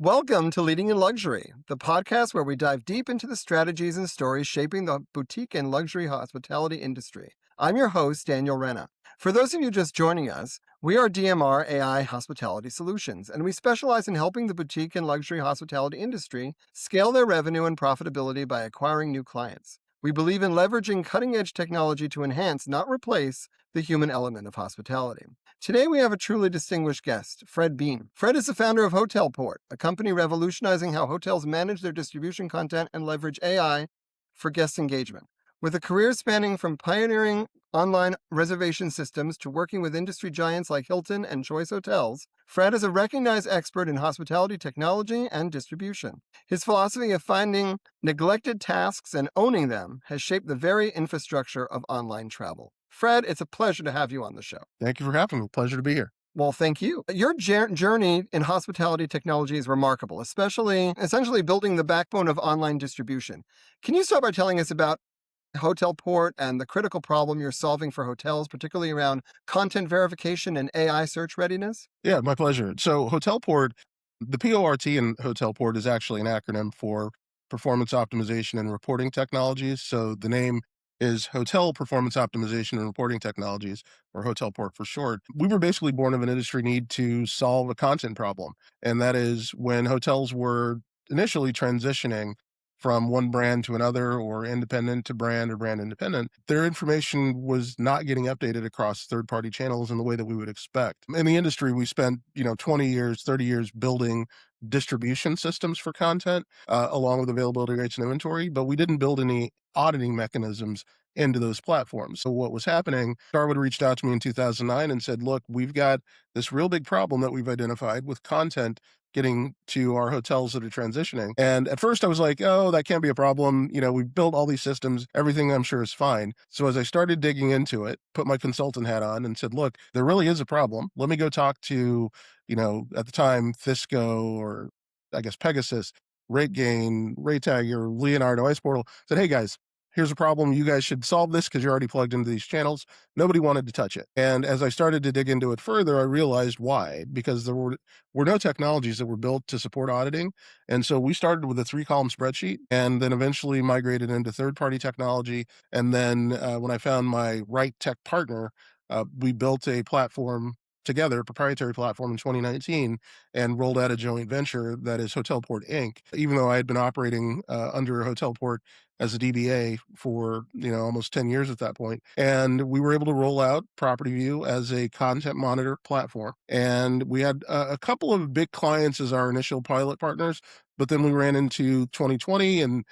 Welcome to Leading in Luxury, the podcast where we dive deep into the strategies and stories shaping the boutique and luxury hospitality industry. I'm your host, Daniel Renna. For those of you just joining us, we are DMR AI Hospitality Solutions, and we specialize in helping the boutique and luxury hospitality industry scale their revenue and profitability by acquiring new clients. We believe in leveraging cutting-edge technology to enhance, not replace, the human element of hospitality. Today we have a truly distinguished guest, Fred Bean. Fred is the founder of HotelPORT, a company revolutionizing how hotels manage their distribution content and leverage AI for guest engagement. With a career spanning from pioneering online reservation systems to working with industry giants like Hilton and Choice Hotels, Fred is a recognized expert in hospitality technology and distribution. His philosophy of finding neglected tasks and owning them has shaped the very infrastructure of online travel. Fred, it's a pleasure to have you on the show. Thank you for having me. Pleasure to be here. Well, thank you. Your journey in hospitality technology is remarkable, essentially building the backbone of online distribution. Can you start by telling us about HotelPORT and the critical problem you're solving for hotels, particularly around content verification and AI search readiness? Yeah, my pleasure. So HotelPORT, the PORT in HotelPORT is actually an acronym for Performance Optimization and Reporting Technologies. So the name is Hotel Performance Optimization and Reporting Technologies, or HotelPORT for short. We were basically born of an industry need to solve a content problem. And that is when hotels were initially transitioning from one brand to another, or independent to brand, or brand independent, their information was not getting updated across third-party channels in the way that we would expect. In the industry, we spent 20 years, 30 years building distribution systems for content, along with availability rates and inventory, but we didn't build any auditing mechanisms into those platforms. So what was happening, Starwood reached out to me in 2009 and said, look, we've got this real big problem that we've identified with content getting to our hotels that are transitioning. And at first I was like, oh, that can't be a problem. We've built all these systems. Everything I'm sure is fine. So as I started digging into it, put my consultant hat on and said, look, there really is a problem. Let me go talk to, at the time, Thisco, or I guess Pegasus, RateGain, RateTagger, Leonardo, Ice Portal. Said, hey guys, here's a problem. You guys should solve this because you're already plugged into these channels. Nobody wanted to touch it. And as I started to dig into it further, I realized why, because there were no technologies that were built to support auditing. And so we started with a 3-column spreadsheet and then eventually migrated into third-party technology. And then when I found my right tech partner, we built a platform together, a proprietary platform in 2019, and rolled out a joint venture that is HotelPORT Inc. Even though I had been operating under HotelPORT as a DBA for almost 10 years at that point, and we were able to roll out Property View as a content monitor platform. And we had a couple of big clients as our initial pilot partners, but then we ran into 2020 and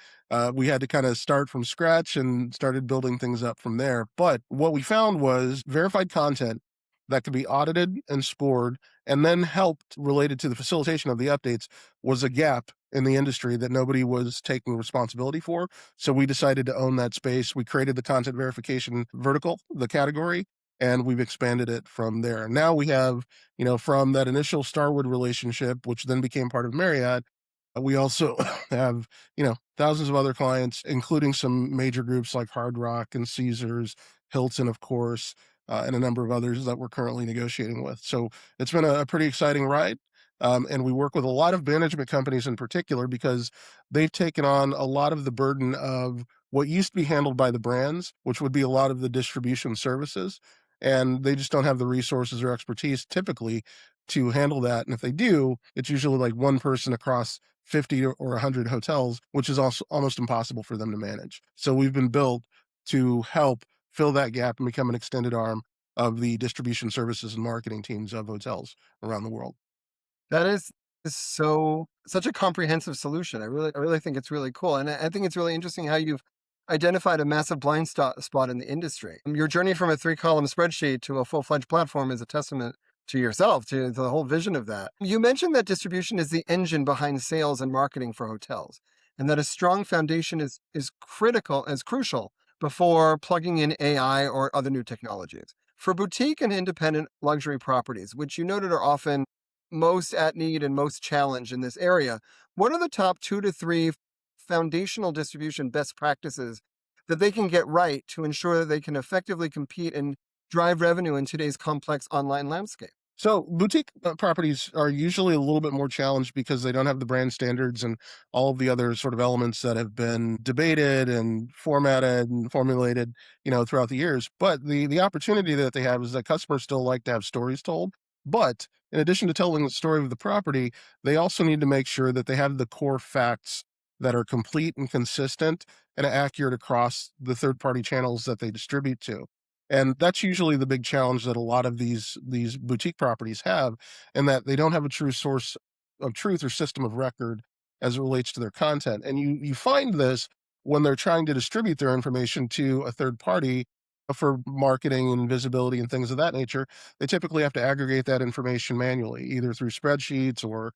we had to kind of start from scratch and started building things up from there. But what we found was verified content that could be audited and scored and then helped related to the facilitation of the updates was a gap in the industry that nobody was taking responsibility for. So we decided to own that space. We created the content verification vertical, the category, and we've expanded it from there. Now we have, from that initial Starwood relationship, which then became part of Marriott, we also have, thousands of other clients, including some major groups like Hard Rock and Caesars, Hilton, of course, and a number of others that we're currently negotiating with. So it's been a pretty exciting ride. And we work with a lot of management companies in particular because they've taken on a lot of the burden of what used to be handled by the brands, which would be a lot of the distribution services. And they just don't have the resources or expertise typically to handle that. And if they do, it's usually like one person across 50 or 100 hotels, which is also almost impossible for them to manage. So we've been built to help fill that gap and become an extended arm of the distribution services and marketing teams of hotels around the world. That is such a comprehensive solution. I really think it's really cool. And I think it's really interesting how you've identified a massive blind spot in the industry. Your journey from a 3-column spreadsheet to a full-fledged platform is a testament to yourself, to the whole vision of that. You mentioned that distribution is the engine behind sales and marketing for hotels, and that a strong foundation is crucial before plugging in AI or other new technologies. For boutique and independent luxury properties, which you noted are often most at need and most challenged in this area, what are the top 2 to 3 foundational distribution best practices that they can get right to ensure that they can effectively compete and drive revenue in today's complex online landscape? So boutique properties are usually a little bit more challenged because they don't have the brand standards and all of the other sort of elements that have been debated and formatted and formulated, throughout the years. But the opportunity that they have is that customers still like to have stories told. But in addition to telling the story of the property, they also need to make sure that they have the core facts that are complete and consistent and accurate across the third party channels that they distribute to. And that's usually the big challenge that a lot of these boutique properties have, and that they don't have a true source of truth or system of record as it relates to their content. And you find this when they're trying to distribute their information to a third party for marketing and visibility and things of that nature. They typically have to aggregate that information manually, either through spreadsheets or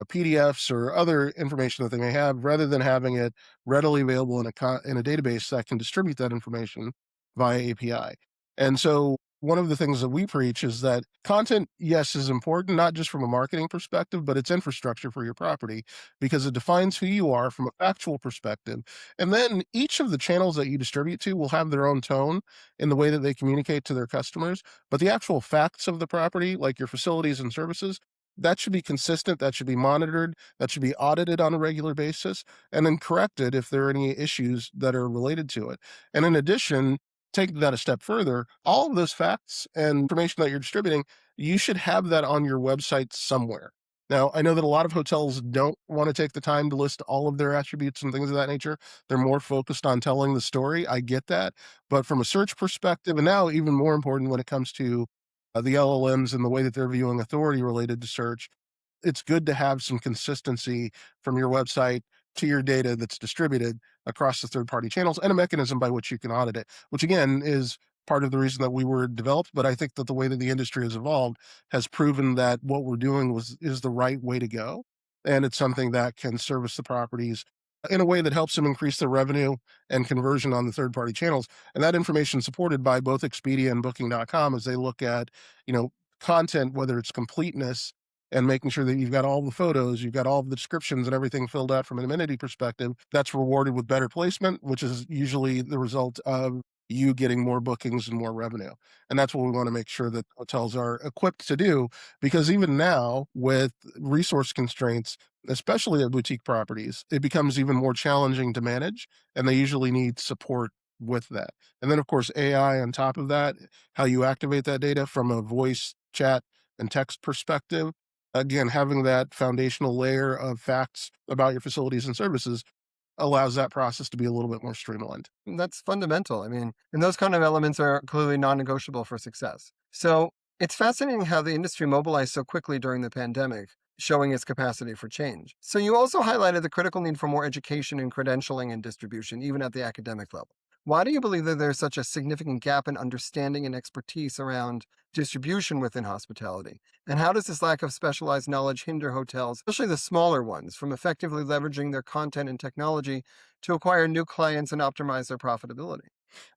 PDFs or other information that they may have, rather than having it readily available in a database that can distribute that information via API. And so one of the things that we preach is that content, yes, is important, not just from a marketing perspective, but it's infrastructure for your property because it defines who you are from a factual perspective. And then each of the channels that you distribute to will have their own tone in the way that they communicate to their customers. But the actual facts of the property, like your facilities and services, that should be consistent, that should be monitored, that should be audited on a regular basis, and then corrected if there are any issues that are related to it. And in addition, take that a step further, all of those facts and information that you're distributing, you should have that on your website somewhere. Now, I know that a lot of hotels don't want to take the time to list all of their attributes and things of that nature. They're more focused on telling the story. I get that. But from a search perspective, and now even more important when it comes to the LLMs and the way that they're viewing authority related to search, it's good to have some consistency from your website to your data that's distributed across the third party channels and a mechanism by which you can audit it, which again is part of the reason that we were developed. But I think that the way that the industry has evolved has proven that what we're doing is the right way to go. And it's something that can service the properties in a way that helps them increase their revenue and conversion on the third party channels. And that information is supported by both Expedia and booking.com as they look at, you know, content, whether it's completeness and making sure that you've got all the photos, you've got all the descriptions and everything filled out from an amenity perspective. That's rewarded with better placement, which is usually the result of you getting more bookings and more revenue. And that's what we want to make sure that hotels are equipped to do, because even now with resource constraints, especially at boutique properties, it becomes even more challenging to manage, and they usually need support with that. And then, of course, AI on top of that, how you activate that data from a voice, chat, and text perspective. Again, having that foundational layer of facts about your facilities and services allows that process to be a little bit more streamlined. That's fundamental. I mean, and those kind of elements are clearly non negotiable for success. So it's fascinating how the industry mobilized so quickly during the pandemic, showing its capacity for change. So you also highlighted the critical need for more education and credentialing and distribution, even at the academic level. Why do you believe that there's such a significant gap in understanding and expertise around distribution within hospitality? And how does this lack of specialized knowledge hinder hotels, especially the smaller ones, from effectively leveraging their content and technology to acquire new clients and optimize their profitability?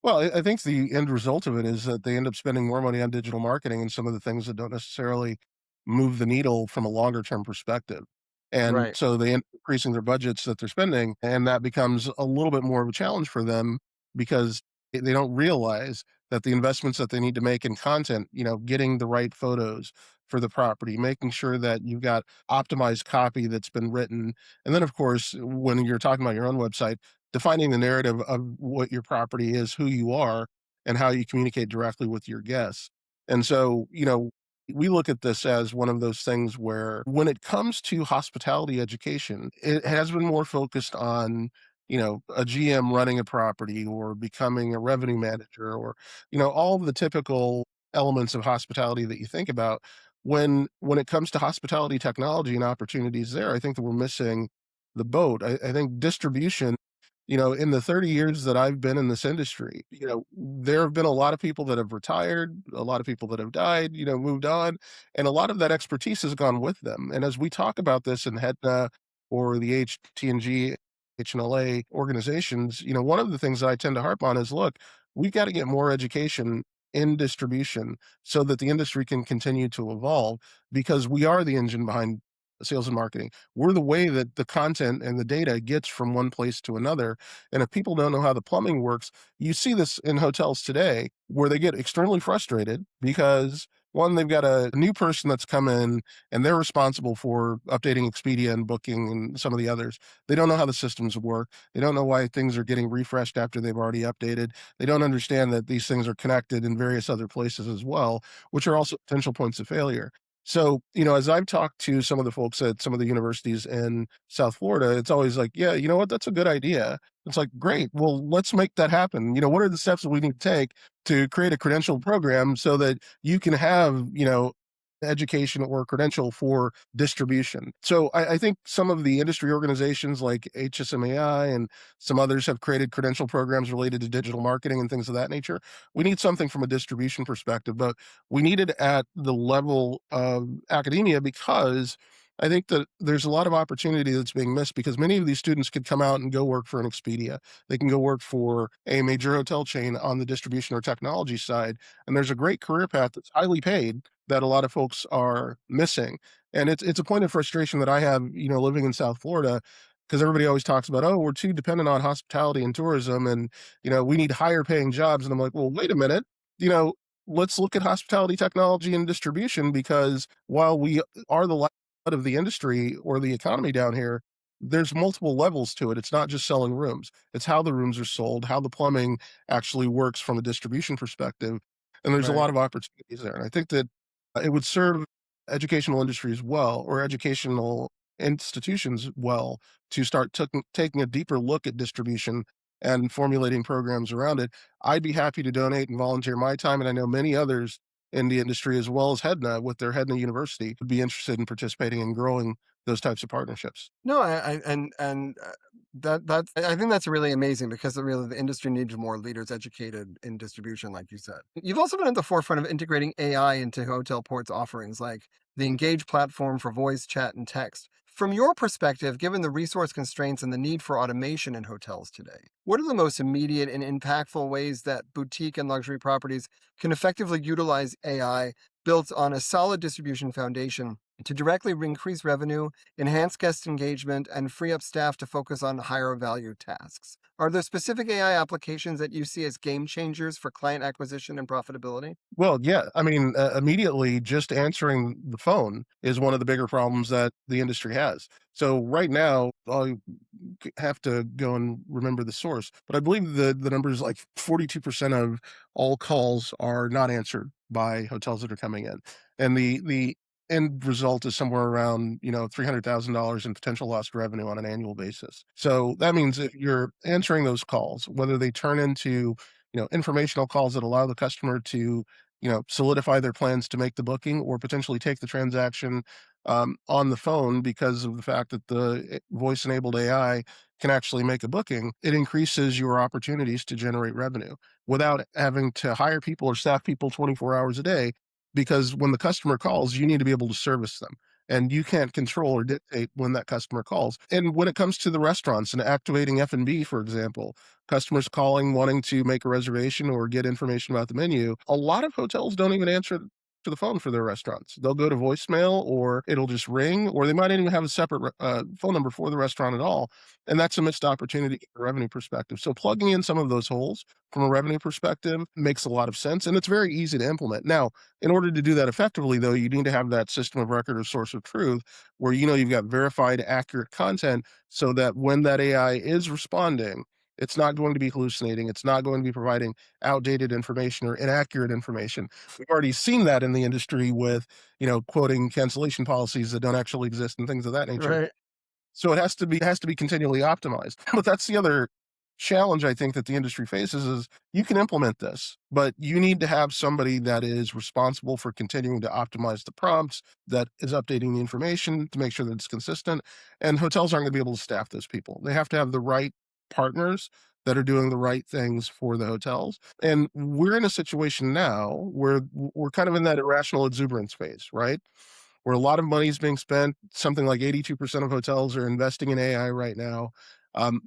Well, I think the end result of it is that they end up spending more money on digital marketing and some of the things that don't necessarily move the needle from a longer term perspective. And Right. so they end up increasing their budgets that they're spending, and that becomes a little bit more of a challenge for them because they don't realize that the investments that they need to make in content, getting the right photos for the property, making sure that you've got optimized copy that's been written. And then, of course, when you're talking about your own website, defining the narrative of what your property is, who you are, and how you communicate directly with your guests. And so, we look at this as one of those things where when it comes to hospitality education, it has been more focused on, a GM running a property or becoming a revenue manager or, all of the typical elements of hospitality that you think about. When it comes to hospitality technology and opportunities there, I think that we're missing the boat. I think distribution, in the 30 years that I've been in this industry, there have been a lot of people that have retired, a lot of people that have died, moved on, and a lot of that expertise has gone with them. And as we talk about this in HEDNA or the HTNG, HNLA organizations, one of the things that I tend to harp on is, look, we've got to get more education in distribution so that the industry can continue to evolve, because we are the engine behind sales and marketing. We're the way that the content and the data gets from one place to another. And if people don't know how the plumbing works, you see this in hotels today where they get extremely frustrated because One, they've got a new person that's come in and they're responsible for updating Expedia and Booking and some of the others. They don't know how the systems work. They don't know why things are getting refreshed after they've already updated. They don't understand that these things are connected in various other places as well, which are also potential points of failure. So, as I've talked to some of the folks at some of the universities in South Florida, it's always like, yeah, you know what? That's a good idea. It's like, great. Well, let's make that happen. What are the steps that we need to take to create a credential program so that you can have, education or credential for distribution? So I think some of the industry organizations like HSMAI and some others have created credential programs related to digital marketing and things of that nature. We need something from a distribution perspective, but we need it at the level of academia because I think that there's a lot of opportunity that's being missed because many of these students could come out and go work for an Expedia. They can go work for a major hotel chain on the distribution or technology side. And there's a great career path that's highly paid that a lot of folks are missing. And it's a point of frustration that I have, living in South Florida, because everybody always talks about, oh, we're too dependent on hospitality and tourism and, we need higher paying jobs. And I'm like, well, wait a minute, you know, let's look at hospitality technology and distribution because while we are the of the industry or the economy down here, there's multiple levels to it. It's not just selling rooms. It's how the rooms are sold, how the plumbing actually works from a distribution perspective. And there's a Right. lot of opportunities there. And I think that it would serve educational industries well or educational institutions well to start taking a deeper look at distribution and formulating programs around it. I'd be happy to donate and volunteer my time. And I know many others in the industry, as well as Hedna with their Hedna University, would be interested in participating and growing those types of partnerships. No, I think that's really amazing because really the industry needs more leaders educated in distribution, like you said. You've also been at the forefront of integrating AI into HotelPORT's offerings, like the Engage platform for voice, chat, and text. From your perspective, given the resource constraints and the need for automation in hotels today, what are the most immediate and impactful ways that boutique and luxury properties can effectively utilize AI built on a solid distribution foundation to directly increase revenue, enhance guest engagement, and free up staff to focus on higher value tasks? Are there specific AI applications that you see as game changers for client acquisition and profitability? Well, yeah. I mean, immediately just answering the phone is one of the bigger problems that the industry has. So right now, I have to go and remember the source, but I believe the number is like 42% of all calls are not answered by hotels that are coming in, and the end result is somewhere around $300,000 in potential lost revenue on an annual basis. So that means if you're answering those calls, whether they turn into informational calls that allow the customer to solidify their plans to make the booking or potentially take the transaction on the phone because of the fact that the voice enabled AI can actually make a booking, it increases your opportunities to generate revenue without having to hire people or staff people 24 hours a day. Because when the customer calls, you need to be able to service them. And you can't control or dictate when that customer calls. And when it comes to the restaurants and activating F&B, for example, customers calling wanting to make a reservation or get information about the menu, a lot of hotels don't even answer to the phone for their restaurants. They'll go to voicemail or it'll just ring, or they might even have a separate phone number for the restaurant at all. And that's a missed opportunity from a revenue perspective. So plugging in some of those holes from a revenue perspective makes a lot of sense. And it's very easy to implement. Now, in order to do that effectively, though, you need to have that system of record or source of truth where you've got verified, accurate content so that when that AI is responding, it's not going to be hallucinating. It's not going to be providing outdated information or inaccurate information. We've already seen that in the industry with, quoting cancellation policies that don't actually exist and things of that nature. Right. So it has to be continually optimized. But that's the other challenge I think that the industry faces is you can implement this, but you need to have somebody that is responsible for continuing to optimize the prompts, that is updating the information to make sure that it's consistent. And hotels aren't going to be able to staff those people. They have to have the right partners that are doing the right things for the hotels. And we're in a situation now where we're kind of in that irrational exuberance phase, right? Where a lot of money is being spent. Something like 82% of hotels are investing in AI right now.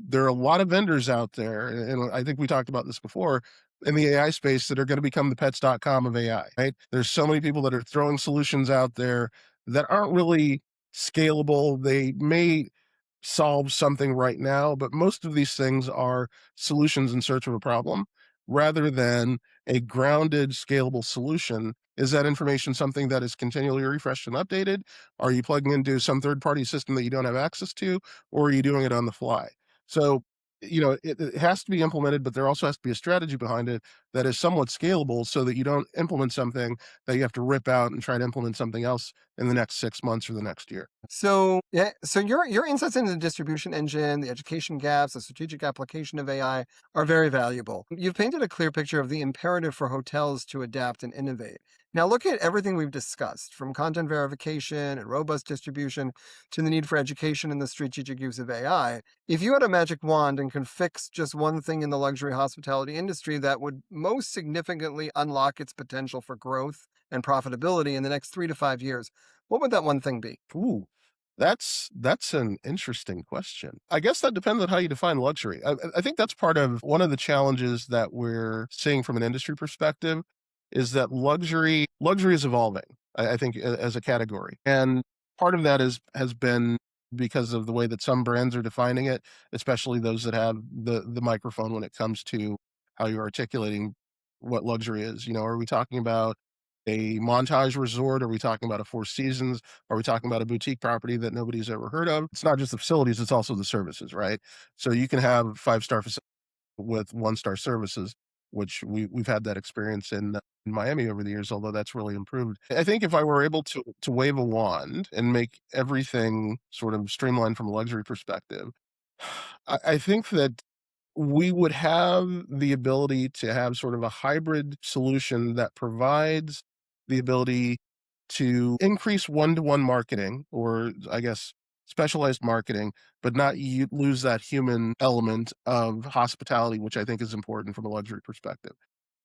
There are a lot of vendors out there, and I think we talked about this before, in the AI space that are going to become the pets.com of AI, right? There's so many people that are throwing solutions out there that aren't really scalable. They may solve something right now, but most of these things are solutions in search of a problem. rather than a grounded, scalable solution. Is that information something that is continually refreshed and updated? Are you plugging into some third party system that you don't have access to, or are you doing it on the fly? So, it has to be implemented, but there also has to be a strategy behind it that is somewhat scalable so that you don't implement something that you have to rip out and try to implement something else in the next 6 months or the next year. So yeah, so your insights into the distribution engine, the education gaps, the strategic application of AI are very valuable. You've painted a clear picture of the imperative for hotels to adapt and innovate. Now look at everything we've discussed, from content verification and robust distribution to the need for education and the strategic use of AI. If you had a magic wand and could fix just one thing in the luxury hospitality industry that would most significantly unlock its potential for growth and profitability in the next 3 to 5 years, what would that one thing be? Ooh, that's an interesting question. I guess that depends on how you define luxury. I think that's part of one of the challenges that we're seeing from an industry perspective is that luxury is evolving. I think as a category, and part of that has been because of the way that some brands are defining it, especially those that have the microphone when it comes to how you're articulating what luxury is. Are we talking about a montage resort? Are we talking about a Four Seasons? Are we talking about a boutique property that nobody's ever heard of? It's not just the facilities, it's also the services, right? So you can have five-star facilities with one-star services, which we've had that experience in Miami over the years, although that's really improved. I think if I were able to wave a wand and make everything sort of streamlined from a luxury perspective, I think that we would have the ability to have sort of a hybrid solution that provides the ability to increase one-to-one marketing, or I guess specialized marketing, but not lose that human element of hospitality, which I think is important from a luxury perspective.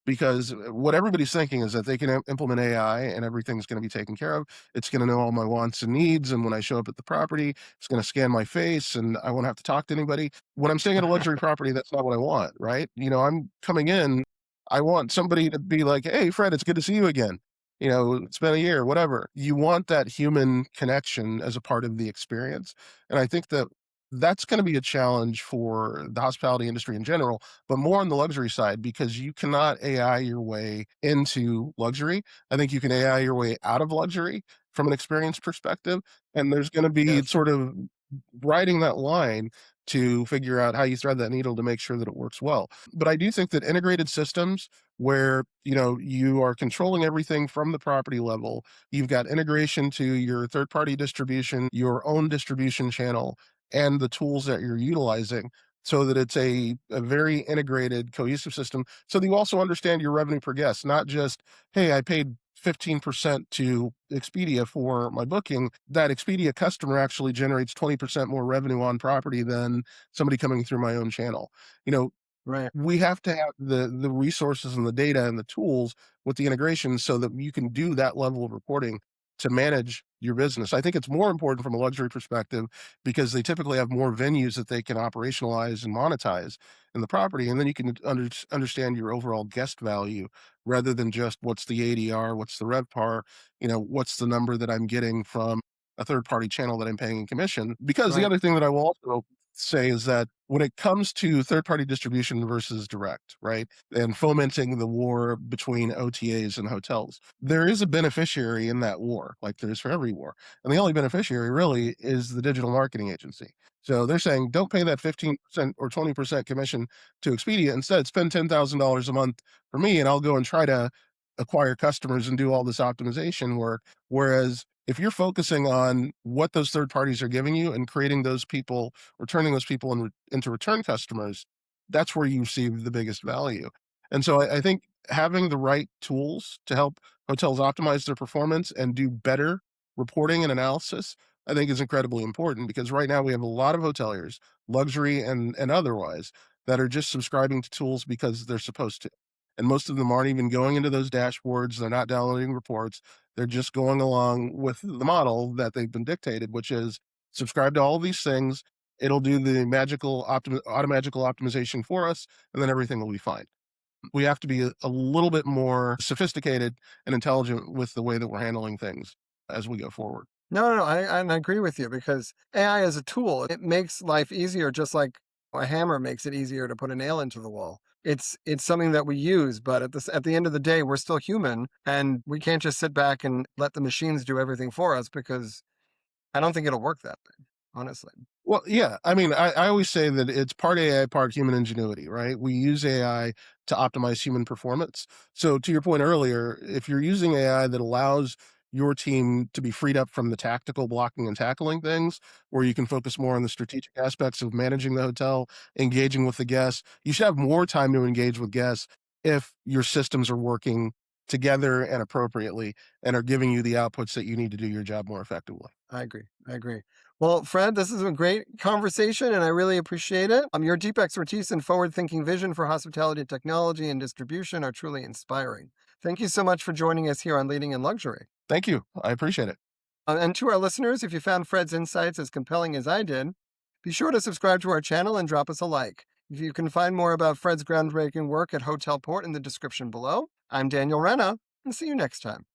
Because what everybody's thinking is that they can implement AI and everything's going to be taken care of. It's going to know all my wants and needs. And when I show up at the property, it's going to scan my face and I won't have to talk to anybody. When I'm staying at a luxury property, that's not what I want, right? I'm coming in, I want somebody to be like, hey, Fred, it's good to see you again. It's been a year, whatever. You want that human connection as a part of the experience. And I think that that's going to be a challenge for the hospitality industry in general, but more on the luxury side because you cannot AI your way into luxury. I think you can AI your way out of luxury from an experience perspective. And there's going to be Yes. sort of riding that line to figure out how you thread that needle to make sure that it works well. But I do think that integrated systems where, you are controlling everything from the property level, you've got integration to your third party distribution, your own distribution channel, and the tools that you're utilizing so that it's a very integrated, cohesive system. So that you also understand your revenue per guest, not just, hey, I paid 15% to Expedia for my booking. That Expedia customer actually generates 20% more revenue on property than somebody coming through my own channel. You know, Right. we have to have the resources and the data and the tools with the integration so that you can do that level of reporting to manage your business. I think it's more important from a luxury perspective because they typically have more venues that they can operationalize and monetize in the property, and then you can understand your overall guest value rather than just what's the ADR, what's the RevPAR, what's the number that I'm getting from a third party channel that I'm paying in commission. Because the Right. other thing that I will also say is that when it comes to third party distribution versus direct, right? And fomenting the war between OTAs and hotels, there is a beneficiary in that war, like there is for every war. And the only beneficiary really is the digital marketing agency. So they're saying don't pay that 15% or 20% commission to Expedia. Instead, spend $10,000 a month for me, and I'll go and try to acquire customers and do all this optimization work. Whereas if you're focusing on what those third parties are giving you and creating those people or turning those people into return customers, that's where you see the biggest value. And so I think having the right tools to help hotels optimize their performance and do better reporting and analysis, I think is incredibly important because right now we have a lot of hoteliers, luxury and otherwise, that are just subscribing to tools because they're supposed to. And most of them aren't even going into those dashboards. They're not downloading reports. They're just going along with the model that they've been dictated, which is subscribe to all of these things. It'll do the automagical optimization for us, and then everything will be fine. We have to be a little bit more sophisticated and intelligent with the way that we're handling things as we go forward. No, I agree with you because AI is a tool. It makes life easier, just like a hammer makes it easier to put a nail into the wall. it's something that we use, but at the end of the day, we're still human, and we can't just sit back and let the machines do everything for us, because I don't think it'll work that way, honestly. Well, yeah. I mean, I always say that it's part AI, part human ingenuity, right? We use AI to optimize human performance. So, to your point earlier, if you're using AI that allows your team to be freed up from the tactical blocking and tackling things, where you can focus more on the strategic aspects of managing the hotel, engaging with the guests, you should have more time to engage with guests if your systems are working together and appropriately and are giving you the outputs that you need to do your job more effectively. I agree. I agree. Well, Fred, this is a great conversation, and I really appreciate it. Your deep expertise and forward-thinking vision for hospitality technology and distribution are truly inspiring. Thank you so much for joining us here on Leading in Luxury. Thank you. I appreciate it. And to our listeners, if you found Fred's insights as compelling as I did, be sure to subscribe to our channel and drop us a like. You can find more about Fred's groundbreaking work at HotelPORT in the description below. I'm Daniel Renna, and see you next time.